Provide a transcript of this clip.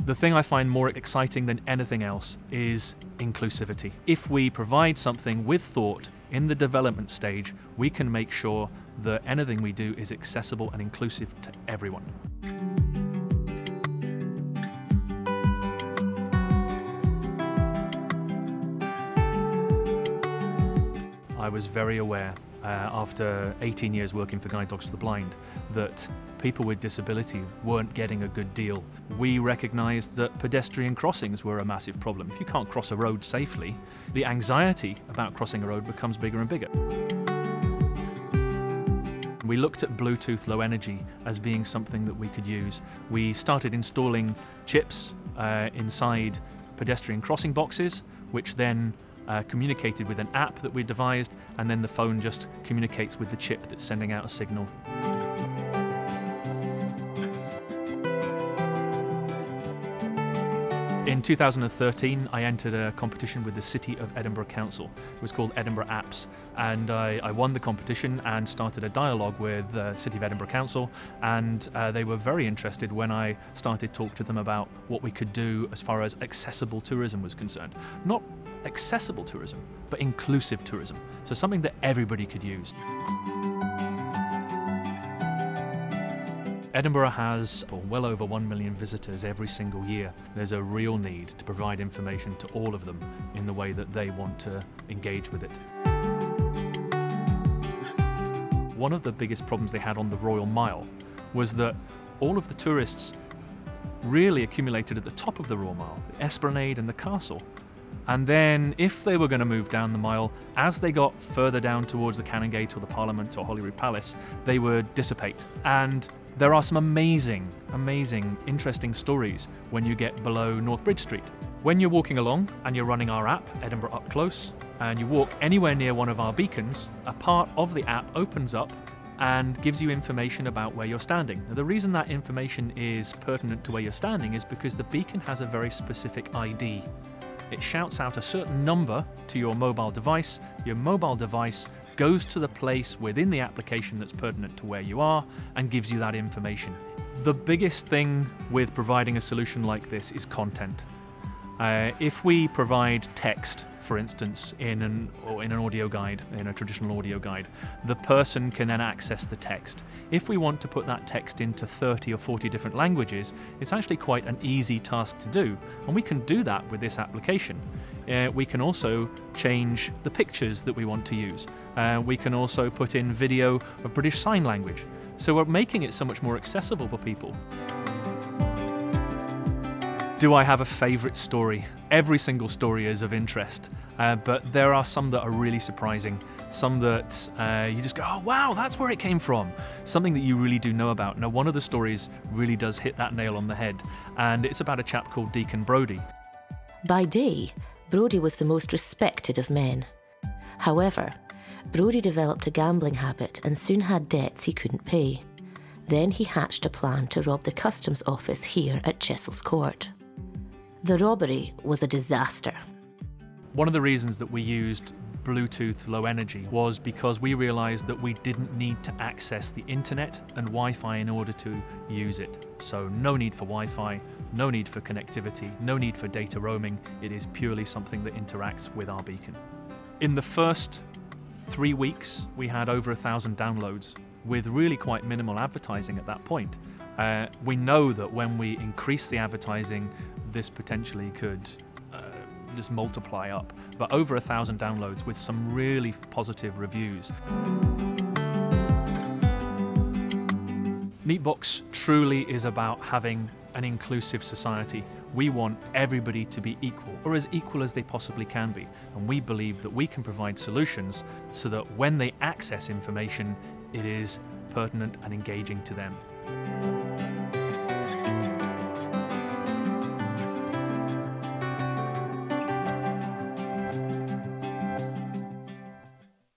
The thing I find more exciting than anything else is inclusivity. If we provide something with thought in the development stage, we can make sure that anything we do is accessible and inclusive to everyone. I was very aware after 18 years working for Guide Dogs for the Blind that people with disability weren't getting a good deal. We recognised that pedestrian crossings were a massive problem. If you can't cross a road safely, the anxiety about crossing a road becomes bigger and bigger. We looked at Bluetooth Low Energy as being something that we could use. We started installing chips inside pedestrian crossing boxes, which then communicated with an app that we devised, and then the phone just communicates with the chip that's sending out a signal. In 2013, I entered a competition with the City of Edinburgh Council. It was called Edinburgh Apps, and I won the competition and started a dialogue with the City of Edinburgh Council, and they were very interested when I started to talk to them about what we could do as far as accessible tourism was concerned. Not accessible tourism, but inclusive tourism, so something that everybody could use. Edinburgh has well over 1 million visitors every single year. There's a real need to provide information to all of them in the way that they want to engage with it. One of the biggest problems they had on the Royal Mile was that all of the tourists really accumulated at the top of the Royal Mile, the Esplanade and the castle. And then if they were going to move down the mile, as they got further down towards the Canongate or the Parliament or Holyrood Palace, they would dissipate. And there are some amazing, interesting stories when you get below North Bridge Street. When you're walking along and you're running our app, Edinburgh Up Close, and you walk anywhere near one of our beacons, a part of the app opens up and gives you information about where you're standing. Now, the reason that information is pertinent to where you're standing is because the beacon has a very specific ID. It shouts out a certain number to your mobile device. Your mobile device goes to the place within the application that's pertinent to where you are and gives you that information. The biggest thing with providing a solution like this is content. If we provide text, for instance, in an audio guide, in a traditional audio guide, the person can then access the text. If we want to put that text into 30 or 40 different languages, it's actually quite an easy task to do, and we can do that with this application. We can also change the pictures that we want to use. We can also put in video of British Sign Language. So we're making it so much more accessible for people. Do I have a favourite story? Every single story is of interest, but there are some that are really surprising. Some that you just go, oh wow, that's where it came from. Something that you really do know about. Now, one of the stories really does hit that nail on the head, and it's about a chap called Deacon Brodie. By day, Brodie was the most respected of men. However, Brodie developed a gambling habit and soon had debts he couldn't pay. Then he hatched a plan to rob the customs office here at Chessel's Court. The robbery was a disaster. One of the reasons that we used Bluetooth Low Energy was because we realised that we didn't need to access the internet and Wi-Fi in order to use it. So no need for Wi-Fi, no need for connectivity, no need for data roaming. It is purely something that interacts with our beacon. In the first 3 weeks, we had over 1,000 downloads with really quite minimal advertising at that point. We know that when we increase the advertising, this potentially could just multiply up, but over 1,000 downloads with some really positive reviews. Neatebox truly is about having an inclusive society. We want everybody to be equal, or as equal as they possibly can be, and we believe that we can provide solutions so that when they access information, it is pertinent and engaging to them.